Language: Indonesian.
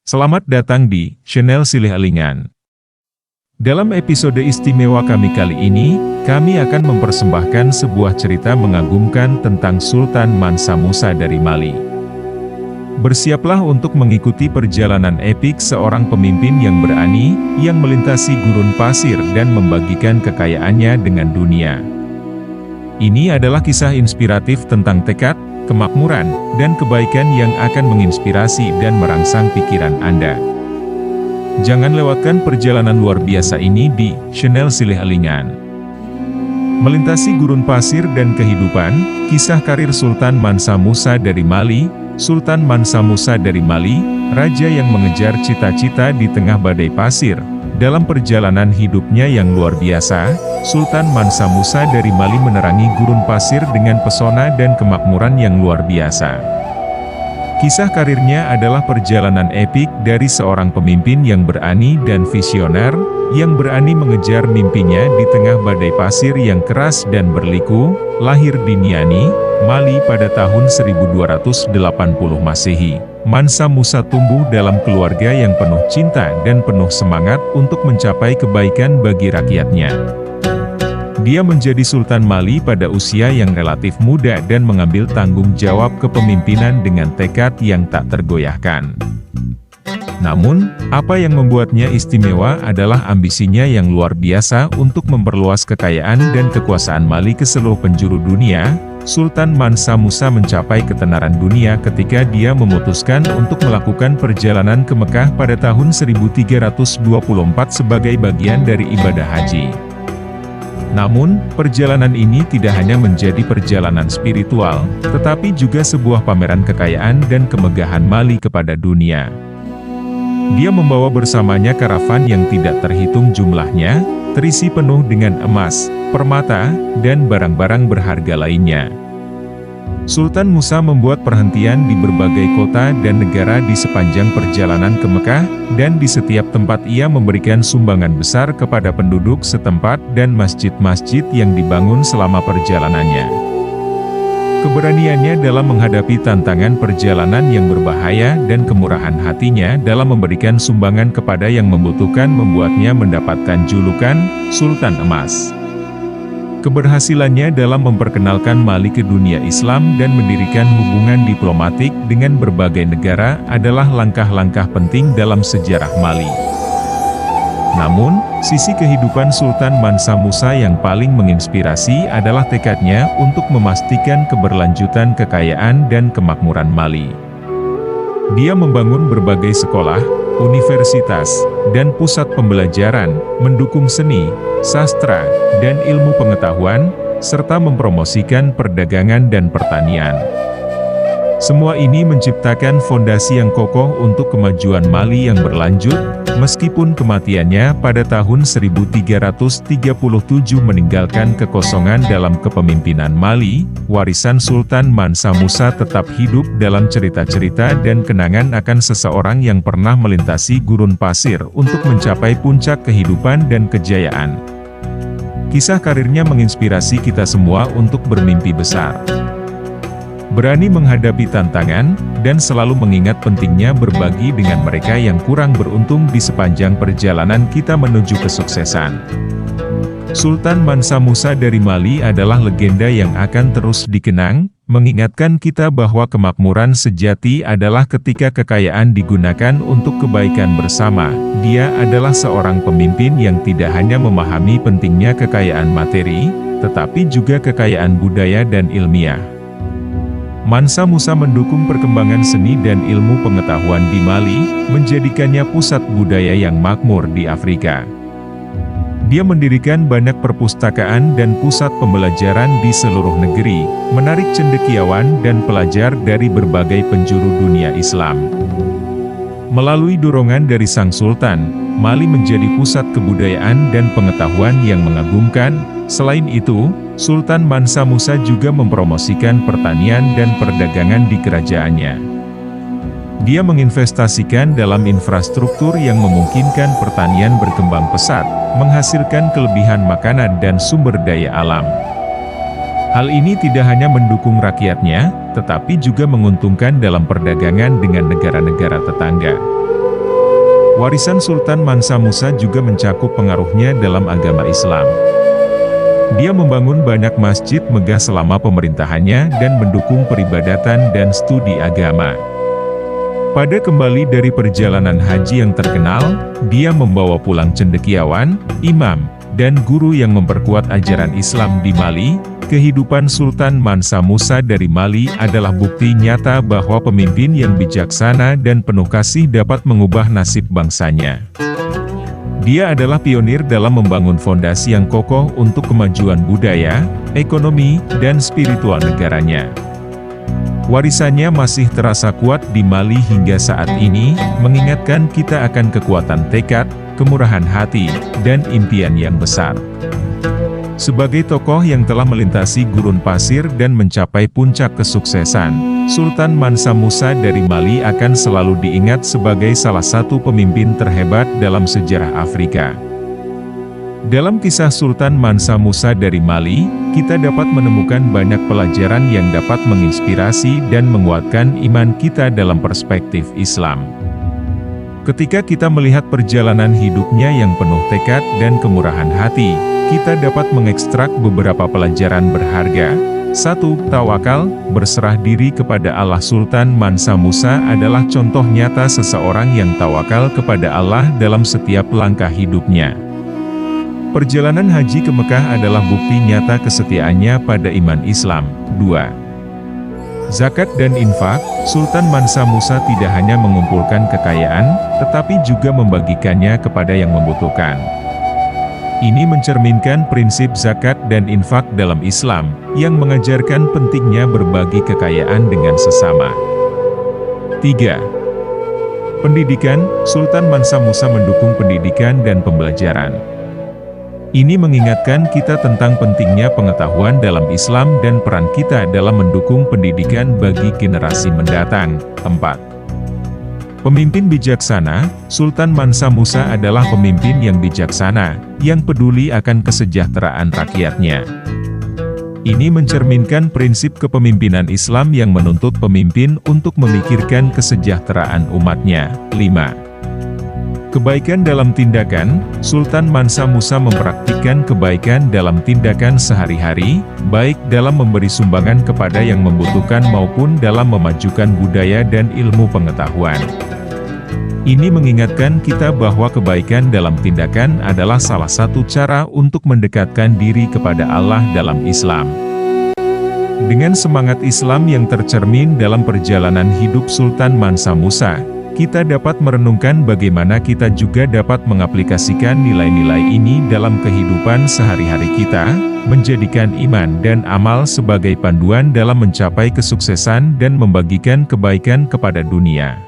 Selamat datang di channel Silih Alingan. Dalam episode istimewa kami kali ini, kami akan mempersembahkan sebuah cerita mengagumkan tentang Sultan Mansa Musa dari Mali. Bersiaplah untuk mengikuti perjalanan epik seorang pemimpin yang berani, yang melintasi gurun pasir dan membagikan kekayaannya dengan dunia. Ini adalah kisah inspiratif tentang tekad, kemakmuran, dan kebaikan yang akan menginspirasi dan merangsang pikiran Anda. Jangan lewatkan perjalanan luar biasa ini di channel Silih Alingan. Melintasi gurun pasir dan kehidupan, kisah karir Sultan Mansa Musa dari Mali. Sultan Mansa Musa dari Mali, raja yang mengejar cita-cita di tengah badai pasir. Dalam perjalanan hidupnya yang luar biasa, Sultan Mansa Musa dari Mali menerangi gurun pasir dengan pesona dan kemakmuran yang luar biasa. Kisah karirnya adalah perjalanan epik dari seorang pemimpin yang berani dan visioner, yang berani mengejar mimpinya di tengah badai pasir yang keras dan berliku. Lahir di Niani, Mali pada tahun 1280 Masehi. Mansa Musa tumbuh dalam keluarga yang penuh cinta dan penuh semangat untuk mencapai kebaikan bagi rakyatnya. Dia menjadi Sultan Mali pada usia yang relatif muda dan mengambil tanggung jawab kepemimpinan dengan tekad yang tak tergoyahkan. Namun, apa yang membuatnya istimewa adalah ambisinya yang luar biasa untuk memperluas kekayaan dan kekuasaan Mali ke seluruh penjuru dunia. Sultan Mansa Musa mencapai ketenaran dunia ketika dia memutuskan untuk melakukan perjalanan ke Mekah pada tahun 1324 sebagai bagian dari ibadah haji. Namun, perjalanan ini tidak hanya menjadi perjalanan spiritual, tetapi juga sebuah pameran kekayaan dan kemegahan Mali kepada dunia. Dia membawa bersamanya karavan yang tidak terhitung jumlahnya, terisi penuh dengan emas, permata, dan barang-barang berharga lainnya. Sultan Musa membuat perhentian di berbagai kota dan negara di sepanjang perjalanan ke Mekah, dan di setiap tempat ia memberikan sumbangan besar kepada penduduk setempat dan masjid-masjid yang dibangun selama perjalanannya. Keberaniannya dalam menghadapi tantangan perjalanan yang berbahaya dan kemurahan hatinya dalam memberikan sumbangan kepada yang membutuhkan membuatnya mendapatkan julukan Sultan Emas. Keberhasilannya dalam memperkenalkan Mali ke dunia Islam dan mendirikan hubungan diplomatik dengan berbagai negara adalah langkah-langkah penting dalam sejarah Mali. Namun, sisi kehidupan Sultan Mansa Musa yang paling menginspirasi adalah tekadnya untuk memastikan keberlanjutan kekayaan dan kemakmuran Mali. Dia membangun berbagai sekolah, universitas, dan pusat pembelajaran, mendukung seni, sastra, dan ilmu pengetahuan, serta mempromosikan perdagangan dan pertanian. Semua ini menciptakan fondasi yang kokoh untuk kemajuan Mali yang berlanjut, meskipun kematiannya pada tahun 1337 meninggalkan kekosongan dalam kepemimpinan Mali. Warisan Sultan Mansa Musa tetap hidup dalam cerita-cerita dan kenangan akan seseorang yang pernah melintasi gurun pasir untuk mencapai puncak kehidupan dan kejayaan. Kisah karirnya menginspirasi kita semua untuk bermimpi besar, berani menghadapi tantangan, dan selalu mengingat pentingnya berbagi dengan mereka yang kurang beruntung di sepanjang perjalanan kita menuju kesuksesan. Sultan Mansa Musa dari Mali adalah legenda yang akan terus dikenang, mengingatkan kita bahwa kemakmuran sejati adalah ketika kekayaan digunakan untuk kebaikan bersama. Dia adalah seorang pemimpin yang tidak hanya memahami pentingnya kekayaan materi, tetapi juga kekayaan budaya dan ilmiah. Mansa Musa mendukung perkembangan seni dan ilmu pengetahuan di Mali, menjadikannya pusat budaya yang makmur di Afrika. Dia mendirikan banyak perpustakaan dan pusat pembelajaran di seluruh negeri, menarik cendekiawan dan pelajar dari berbagai penjuru dunia Islam. Melalui dorongan dari sang Sultan, Mali menjadi pusat kebudayaan dan pengetahuan yang mengagumkan. Selain itu, Sultan Mansa Musa juga mempromosikan pertanian dan perdagangan di kerajaannya. Dia menginvestasikan dalam infrastruktur yang memungkinkan pertanian berkembang pesat, menghasilkan kelebihan makanan dan sumber daya alam. Hal ini tidak hanya mendukung rakyatnya, tetapi juga menguntungkan dalam perdagangan dengan negara-negara tetangga. Warisan Sultan Mansa Musa juga mencakup pengaruhnya dalam agama Islam. Dia membangun banyak masjid megah selama pemerintahannya dan mendukung peribadatan dan studi agama. Pada kembali dari perjalanan haji yang terkenal, dia membawa pulang cendekiawan, imam, dan guru yang memperkuat ajaran Islam di Mali. Kehidupan Sultan Mansa Musa dari Mali adalah bukti nyata bahwa pemimpin yang bijaksana dan penuh kasih dapat mengubah nasib bangsanya. Dia adalah pionir dalam membangun fondasi yang kokoh untuk kemajuan budaya, ekonomi, dan spiritual negaranya. Warisannya masih terasa kuat di Mali hingga saat ini, mengingatkan kita akan kekuatan tekad, kemurahan hati, dan impian yang besar. Sebagai tokoh yang telah melintasi gurun pasir dan mencapai puncak kesuksesan, Sultan Mansa Musa dari Mali akan selalu diingat sebagai salah satu pemimpin terhebat dalam sejarah Afrika. Dalam kisah Sultan Mansa Musa dari Mali, kita dapat menemukan banyak pelajaran yang dapat menginspirasi dan menguatkan iman kita dalam perspektif Islam. Ketika kita melihat perjalanan hidupnya yang penuh tekad dan kemurahan hati, kita dapat mengekstrak beberapa pelajaran berharga. 1. Tawakal, berserah diri kepada Allah. Sultan Mansa Musa adalah contoh nyata seseorang yang tawakal kepada Allah dalam setiap langkah hidupnya. Perjalanan haji ke Mekah adalah bukti nyata kesetiaannya pada iman Islam. 2. Zakat dan infak, Sultan Mansa Musa tidak hanya mengumpulkan kekayaan, tetapi juga membagikannya kepada yang membutuhkan. Ini mencerminkan prinsip zakat dan infak dalam Islam, yang mengajarkan pentingnya berbagi kekayaan dengan sesama. 3. Pendidikan, Sultan Mansa Musa mendukung pendidikan dan pembelajaran. Ini mengingatkan kita tentang pentingnya pengetahuan dalam Islam dan peran kita dalam mendukung pendidikan bagi generasi mendatang. 4. Pemimpin bijaksana, Sultan Mansa Musa adalah pemimpin yang bijaksana, yang peduli akan kesejahteraan rakyatnya. Ini mencerminkan prinsip kepemimpinan Islam yang menuntut pemimpin untuk memikirkan kesejahteraan umatnya. 5. Kebaikan dalam tindakan, Sultan Mansa Musa mempraktikkan kebaikan dalam tindakan sehari-hari, baik dalam memberi sumbangan kepada yang membutuhkan maupun dalam memajukan budaya dan ilmu pengetahuan. Ini mengingatkan kita bahwa kebaikan dalam tindakan adalah salah satu cara untuk mendekatkan diri kepada Allah dalam Islam. Dengan semangat Islam yang tercermin dalam perjalanan hidup Sultan Mansa Musa, kita dapat merenungkan bagaimana kita juga dapat mengaplikasikan nilai-nilai ini dalam kehidupan sehari-hari kita, menjadikan iman dan amal sebagai panduan dalam mencapai kesuksesan dan membagikan kebaikan kepada dunia.